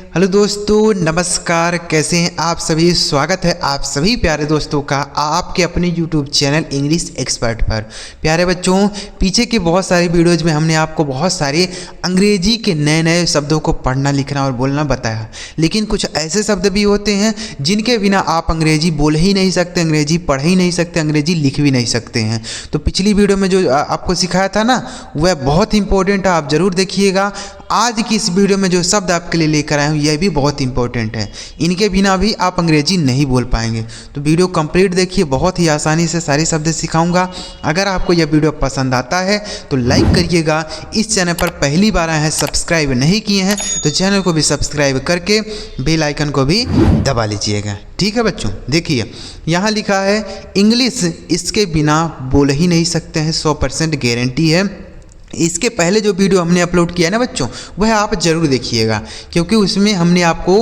Hello दोस्तों, नमस्कार। कैसे हैं आप सभी। स्वागत है आप सभी प्यारे दोस्तों का आपके अपने यूट्यूब चैनल इंग्लिश एक्सपर्ट पर। प्यारे बच्चों, पीछे के बहुत सारे वीडियोज़ में हमने आपको बहुत सारे अंग्रेजी के नए नए शब्दों को पढ़ना, लिखना और बोलना बताया, लेकिन कुछ ऐसे शब्द भी होते हैं जिनके बिना आप अंग्रेजी बोल ही नहीं सकते, अंग्रेजी पढ़ ही नहीं सकते, अंग्रेजी लिख भी नहीं सकते हैं। तो पिछली वीडियो में जो आपको सिखाया था ना, वह बहुत इंपॉर्टेंट है, आप ज़रूर देखिएगा। आज की इस वीडियो में जो शब्द आपके लिए लेकर आया हूँ यह भी बहुत इंपॉर्टेंट है, इनके बिना भी आप अंग्रेजी नहीं बोल पाएंगे। तो वीडियो कंप्लीट देखिए, बहुत ही आसानी से सारे शब्द सिखाऊंगा। अगर आपको यह वीडियो पसंद आता है तो लाइक करिएगा। इस चैनल पर पहली बार आए हैं, सब्सक्राइब नहीं किए हैं तो चैनल को भी सब्सक्राइब करके बेल आइकन को भी दबा लीजिएगा। ठीक है बच्चों, देखिए यहाँ लिखा है इंग्लिश इसके बिना बोल ही नहीं सकते हैं, 100% गारंटी है। इसके पहले जो वीडियो हमने अपलोड किया है ना बच्चों, वह आप ज़रूर देखिएगा, क्योंकि उसमें हमने आपको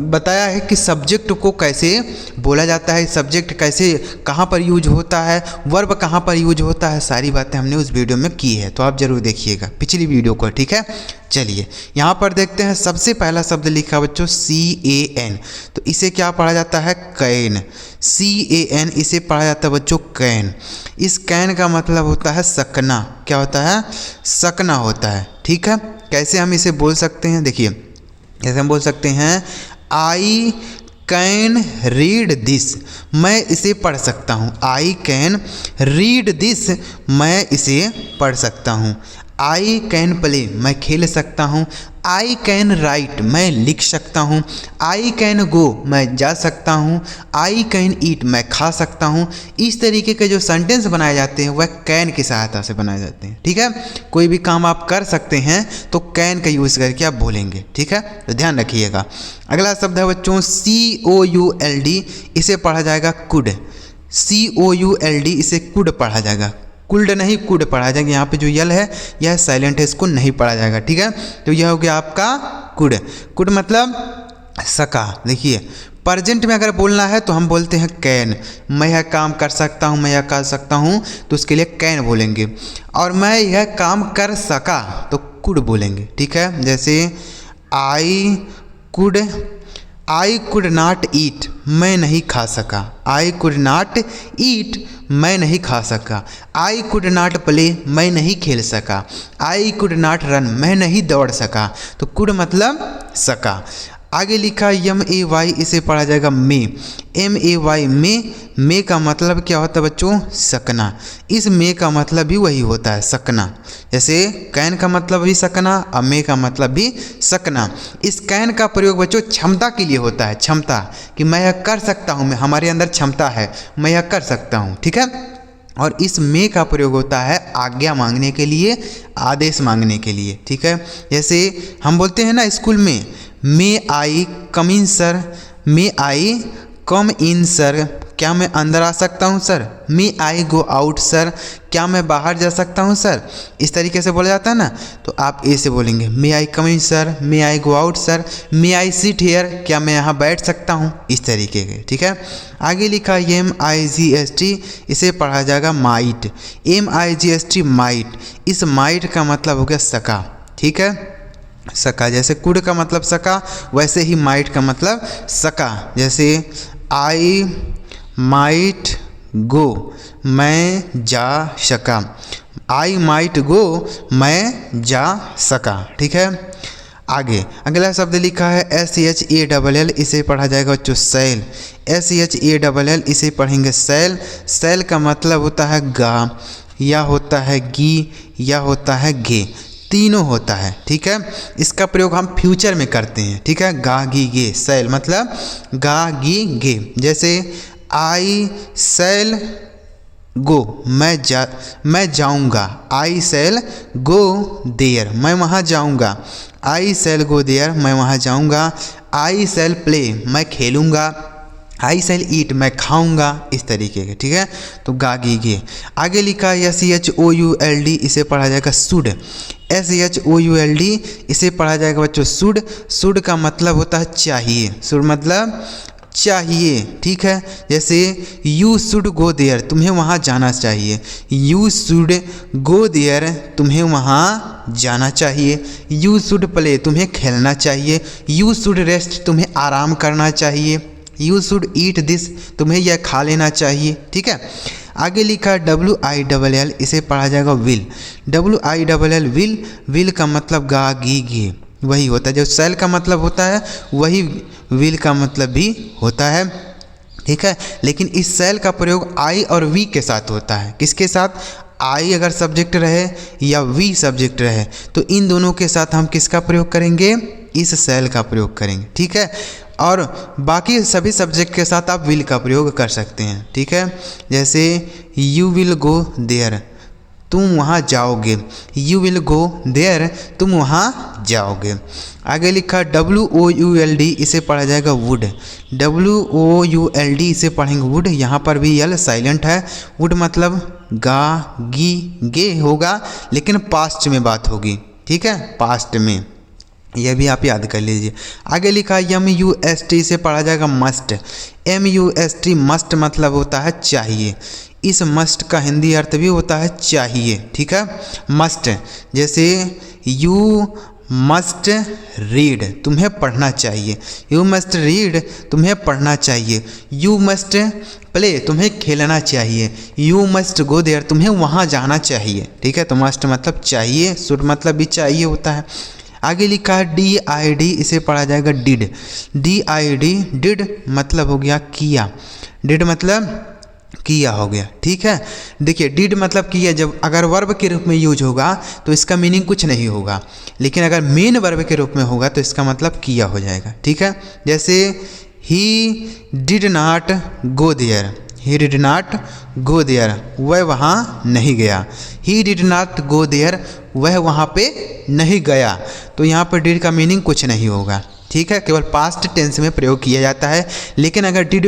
बताया है कि सब्जेक्ट को कैसे बोला जाता है, सब्जेक्ट कैसे कहाँ पर यूज होता है, वर्ब कहाँ पर यूज होता है, सारी बातें हमने उस वीडियो में की है। तो आप ज़रूर देखिएगा पिछली वीडियो को। ठीक है, चलिए यहाँ पर देखते हैं। सबसे पहला शब्द लिखा बच्चों CAN, तो इसे क्या पढ़ा जाता है? कैन। CAN इसे पढ़ा जाता है बच्चों कैन। इस कैन का मतलब होता है सकना। क्या होता है? सकना होता है। ठीक है, कैसे हम इसे बोल सकते हैं? देखिए, जैसे हम बोल सकते हैं आई कैन रीड दिस, मैं इसे पढ़ सकता हूँ। आई कैन रीड दिस, मैं इसे पढ़ सकता हूँ। आई कैन प्ले, मैं खेल सकता हूँ। आई कैन राइट, मैं लिख सकता हूँ। आई कैन गो, मैं जा सकता हूँ। आई कैन ईट, मैं खा सकता हूँ। इस तरीके के जो सेंटेंस बनाए जाते हैं वह कैन की सहायता से बनाए जाते हैं। ठीक है, कोई भी काम आप कर सकते हैं तो कैन का यूज़ करके आप बोलेंगे। ठीक है, तो ध्यान रखिएगा। अगला शब्द है बच्चों COULD, इसे पढ़ा जाएगा कुड। COULD, इसे कुड पढ़ा जाएगा, कुल्ड नहीं कुड पढ़ा जाएगा। यहाँ पे जो यल है यह साइलेंट है, इसको नहीं पढ़ा जाएगा। ठीक है, तो यह हो गया आपका कुड। कुड मतलब सका। देखिए, प्रेजेंट में अगर बोलना है तो हम बोलते हैं कैन। मैं यह काम कर सकता हूँ, मैं यह कर सकता हूँ, तो उसके लिए कैन बोलेंगे। और मैं यह काम कर सका तो कुड बोलेंगे। ठीक है, जैसे आई कुड नॉट ईट, मैं नहीं खा सका। आई कुड नॉट ईट, मैं नहीं खा सका। आई कुड नॉट प्ले, मैं नहीं खेल सका। आई कुड नॉट रन, मैं नहीं दौड़ सका। तो कुड मतलब सका। आगे लिखा MAY, इसे पढ़ा जाएगा मे। MAY मे का मतलब क्या होता है बच्चों? सकना। इस मे का मतलब भी वही होता है, सकना। जैसे कैन का मतलब भी सकना और मे का मतलब भी सकना। इस कैन का प्रयोग बच्चों क्षमता के लिए होता है, क्षमता, कि मैं यह कर सकता हूँ, मैं हमारे अंदर क्षमता है, मैं यह कर सकता हूँ। ठीक है, और इस मे का प्रयोग होता है आज्ञा मांगने के लिए, आदेश मांगने के लिए। ठीक है, जैसे हम बोलते हैं ना स्कूल में, मे I come in sir, may I come in sir, क्या मैं अंदर आ सकता हूँ sir? May I go out sir, क्या मैं बाहर जा सकता हूँ सर? इस तरीके से बोला जाता है ना, तो आप ऐसे बोलेंगे may I come in sir, may I go out sir, may I sit here, क्या मैं यहाँ बैठ सकता हूँ? इस तरीके के। ठीक है, आगे लिखा MIGST, इसे पढ़ा जाएगा माइट। MIGST माइट, इस माइट का मतलब हो गया सका। ठीक है, सका। जैसे कुड का मतलब सका, वैसे ही माइट का मतलब सका। जैसे आई माइट गो, मैं जा सका। आई माइट गो, मैं जा सका। ठीक है, आगे अगला शब्द लिखा है SHALL, इसे पढ़ा जाएगा बच्चों सैल। SHALL, इसे पढ़ेंगे सैल। सैल का मतलब होता है गा, या होता है गी, या होता है गे, तीनों होता है। ठीक है, इसका प्रयोग हम फ्यूचर में करते हैं। ठीक है, गा गी गे, सैल मतलब गा गी गे। जैसे आई सैल गो, मैं जाऊंगा। आई सैल गो देयर, मैं वहाँ जाऊंगा। आई सैल गो देयर, मैं वहाँ जाऊंगा। आई सैल प्ले, मैं खेलूंगा। आई सैल ईट, मैं खाऊंगा। इस तरीके के। ठीक है, तो गागी गे। आगे लिखा है SHOULD, इसे पढ़ा जाएगा शुड। SHOULD, इसे पढ़ा जाएगा बच्चों शुड। शुड का मतलब होता है चाहिए। शुड मतलब चाहिए, ठीक है। जैसे यू शुड गो देयर, तुम्हें वहाँ जाना चाहिए। यू शुड गो देयर, तुम्हें वहाँ जाना चाहिए। यू शुड प्ले, तुम्हें खेलना चाहिए। यू शुड रेस्ट, तुम्हें आराम करना चाहिए। यू शुड ईट दिस, तुम्हें यह खा लेना चाहिए, ठीक है। आगे लिखा WILL, इसे पढ़ा जाएगा विल। WILL विल, विल का मतलब गा गी गे वही होता है। जो शैल का मतलब होता है वही विल का मतलब भी होता है, ठीक है। लेकिन इस शैल का प्रयोग आई और वी के साथ होता है। किसके साथ? आई अगर सब्जेक्ट रहे या वी सब्जेक्ट रहे तो इन दोनों के साथ हम किसका प्रयोग करेंगे? इस शैल का प्रयोग करेंगे, ठीक है। और बाकी सभी सब्जेक्ट के साथ आप विल का प्रयोग कर सकते हैं, ठीक है। जैसे यू विल गो देयर, तुम वहाँ जाओगे। यू विल गो देयर, तुम वहाँ जाओगे। आगे लिखा WOULD, इसे पढ़ा जाएगा वुड। WOULD, इसे पढ़ेंगे वुड। यहाँ पर भी यल साइलेंट है। वुड मतलब गा गी गे होगा, लेकिन पास्ट में बात होगी, ठीक है, पास्ट में। यह भी आप याद कर लीजिए। आगे लिखा MUST, इसे पढ़ा जाएगा मस्ट। MUST, मस्ट मतलब होता है चाहिए। इस मस्ट का हिंदी अर्थ भी होता है चाहिए, ठीक है। मस्ट, जैसे यू मस्ट रीड, तुम्हें पढ़ना चाहिए। यू मस्ट रीड, तुम्हें पढ़ना चाहिए। यू मस्ट प्ले, तुम्हें खेलना चाहिए। यू मस्ट गो देयर, तुम्हें वहाँ जाना चाहिए, ठीक है। तो मस्ट मतलब चाहिए, शुड मतलब भी चाहिए होता है। आगे लिखा है DID, इसे पढ़ा जाएगा डिड। DID, डिड मतलब हो गया किया। डिड मतलब किया हो गया, ठीक है। देखिए डिड मतलब किया, जब अगर वर्ब के रूप में यूज होगा तो इसका मीनिंग कुछ नहीं होगा, लेकिन अगर मेन वर्ब के रूप में होगा तो इसका मतलब किया हो जाएगा, ठीक है। जैसे he did not go there, he did not go there, वह वहाँ नहीं गया। He did not go there, वह वहाँ पे नहीं गया। तो यहाँ पर डिड का मीनिंग कुछ नहीं होगा, ठीक है। केवल पास्ट टेंस में प्रयोग किया जाता है। लेकिन अगर डिड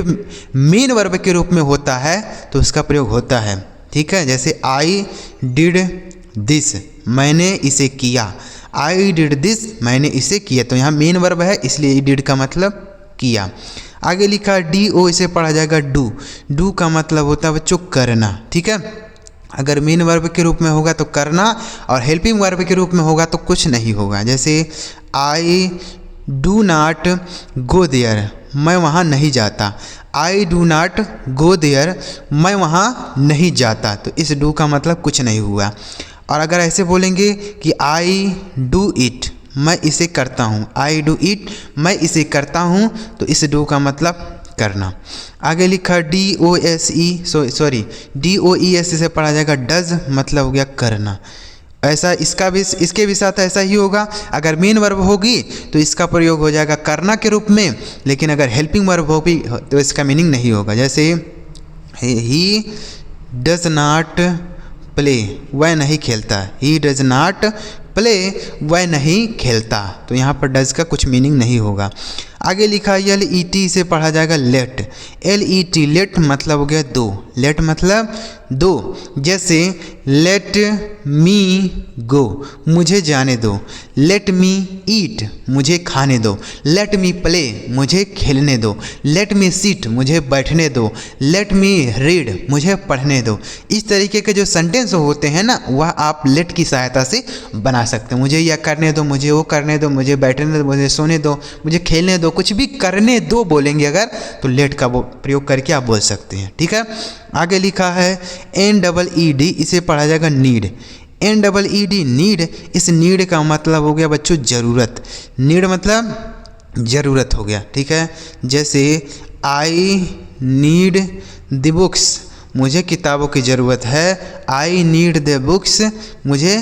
मेन वर्ब के रूप में होता है तो उसका प्रयोग होता है, ठीक है। जैसे आई डिड दिस, मैंने इसे किया। आई डिड दिस, मैंने इसे किया। तो यहाँ मेन वर्ब है, इसलिए डिड का मतलब किया। आगे लिखा DO, इसे पढ़ा जाएगा डू। डू का मतलब होता है बच्चों करना, ठीक है। अगर मेन वर्ब के रूप में होगा तो करना, और हेल्पिंग वर्ब के रूप में होगा तो कुछ नहीं होगा। जैसे I do not go there, मैं वहाँ नहीं जाता। I do not go there, मैं वहाँ नहीं जाता। तो इस डू का मतलब कुछ नहीं हुआ। और अगर ऐसे बोलेंगे कि आई डू इट, मैं इसे करता हूँ। आई डू इट, मैं इसे करता हूँ, तो इस डू का मतलब करना। आगे लिखा DOES, से पढ़ा जाएगा डज, मतलब हो गया करना। ऐसा इसके भी साथ ऐसा ही होगा। अगर मेन वर्ब होगी तो इसका प्रयोग हो जाएगा करना के रूप में, लेकिन अगर हेल्पिंग वर्ब होगी तो इसका मीनिंग नहीं होगा। जैसे ही डज नॉट प्ले, वह नहीं खेलता। ही डज नॉट प्ले, वह नहीं खेलता। तो यहाँ पर डज का कुछ मीनिंग नहीं होगा। आगे लिखा LET, से पढ़ा जाएगा लेट। LET, लेट मतलब हो गया दो। लेट मतलब दो। जैसे लेट मी गो, मुझे जाने दो। लेट मी ईट, मुझे खाने दो। लेट मी प्ले, मुझे खेलने दो। लेट मी सिट, मुझे बैठने दो। लेट मी रीड, मुझे पढ़ने दो। इस तरीके के जो सेंटेंस होते हैं ना, वह आप लेट की सहायता से बना सकते हैं। मुझे यह करने दो, मुझे वो करने दो, मुझे बैठने दो, मुझे सोने दो, मुझे खेलने दो, कुछ भी करने दो बोलेंगे अगर, तो लेट का प्रयोग करके आप बोल सकते हैं, ठीक है। आगे लिखा है NEED, इसे पढ़ा जाएगा नीड। NEED, need. इस नीड का मतलब हो गया बच्चों ज़रूरत। नीड मतलब ज़रूरत हो गया, ठीक है। जैसे आई नीड द बुक्स, मुझे किताबों की ज़रूरत है। आई नीड द बुक्स, मुझे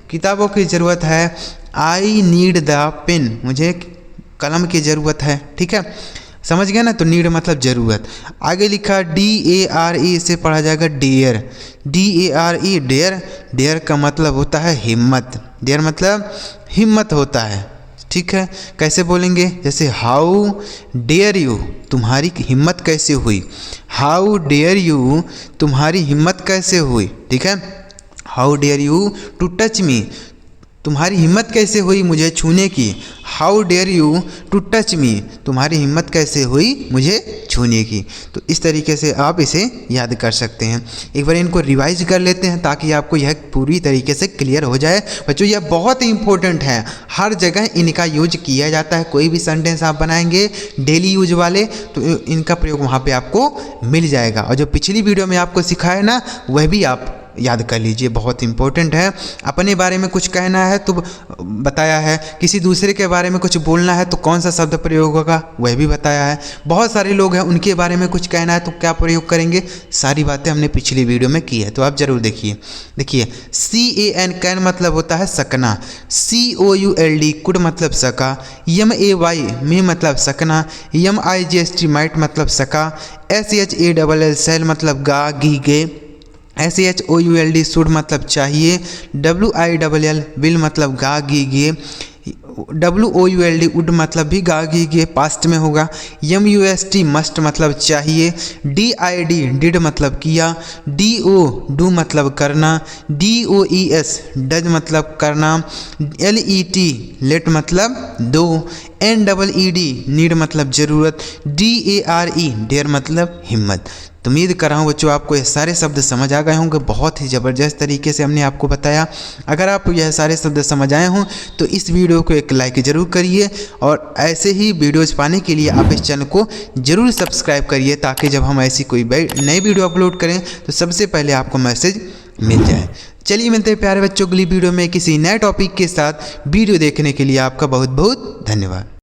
किताबों की ज़रूरत है। आई नीड द पेन, मुझे कलम की ज़रूरत है, ठीक है। समझ गया ना। तो नीड मतलब ज़रूरत। आगे लिखा DARE, से पढ़ा जाएगा डेयर। DARE, dare. डेयर का मतलब होता है हिम्मत। डेयर मतलब हिम्मत होता है, ठीक है। कैसे बोलेंगे? जैसे हाउ डेयर यू, तुम्हारी हिम्मत कैसे हुई। हाउ डेयर यू, तुम्हारी हिम्मत कैसे हुई, ठीक है। How dare you to touch me, तुम्हारी हिम्मत कैसे हुई मुझे छूने की, how dare you to touch me, तुम्हारी हिम्मत कैसे हुई मुझे छूने की। तो इस तरीके से आप इसे याद कर सकते हैं। एक बार इनको रिवाइज कर लेते हैं ताकि आपको यह पूरी तरीके से क्लियर हो जाए। बच्चों यह बहुत ही इंपॉर्टेंट है, हर जगह इनका यूज किया जाता है। कोई भी सेंटेंस आप बनाएंगे डेली यूज वाले तो इनका प्रयोग वहाँ पे आपको मिल जाएगा। और जो पिछली वीडियो में आपको सिखाया ना वह भी आप याद कर लीजिए, बहुत इंपॉर्टेंट है। अपने बारे में कुछ कहना है तो बताया है, किसी दूसरे के बारे में कुछ बोलना है तो कौन सा शब्द प्रयोग होगा वह भी बताया है। बहुत सारे लोग हैं उनके बारे में कुछ कहना है तो क्या प्रयोग करेंगे, सारी बातें हमने पिछली वीडियो में की है, तो आप ज़रूर देखिए। CAN कैन मतलब होता है सकना, COULD कुड मतलब सका, MAY में मतलब सकना, MIGST माइट मतलब सका, SHALL सेल मतलब गा गी गे, SHOULD शुड मतलब चाहिए, WILL विल मतलब गा गी गे, WOULD वुड मतलब भी गा गी गे पास्ट में होगा, MUST मस्ट मतलब चाहिए, DID डिड मतलब किया, DO डू मतलब करना, DOES डज मतलब करना, LET लेट मतलब दो, NEED नीड मतलब ज़रूरत, DARE डेयर मतलब हिम्मत। तो उम्मीद कर रहा हूँ बच्चों आपको ये सारे शब्द समझ आ गए होंगे। बहुत ही ज़बरदस्त तरीके से हमने आपको बताया। अगर आप यह सारे शब्द समझ आए हों तो इस वीडियो को एक लाइक ज़रूर करिए और ऐसे ही वीडियोज़ पाने के लिए आप इस चैनल को ज़रूर सब्सक्राइब करिए ताकि जब हम ऐसी कोई नई वीडियो अपलोड करें तो सबसे पहले आपको मैसेज मिल जाए। चलिए मिलते हैं प्यारे बच्चों अगली वीडियो में किसी नए टॉपिक के साथ। वीडियो देखने के लिए आपका बहुत बहुत धन्यवाद।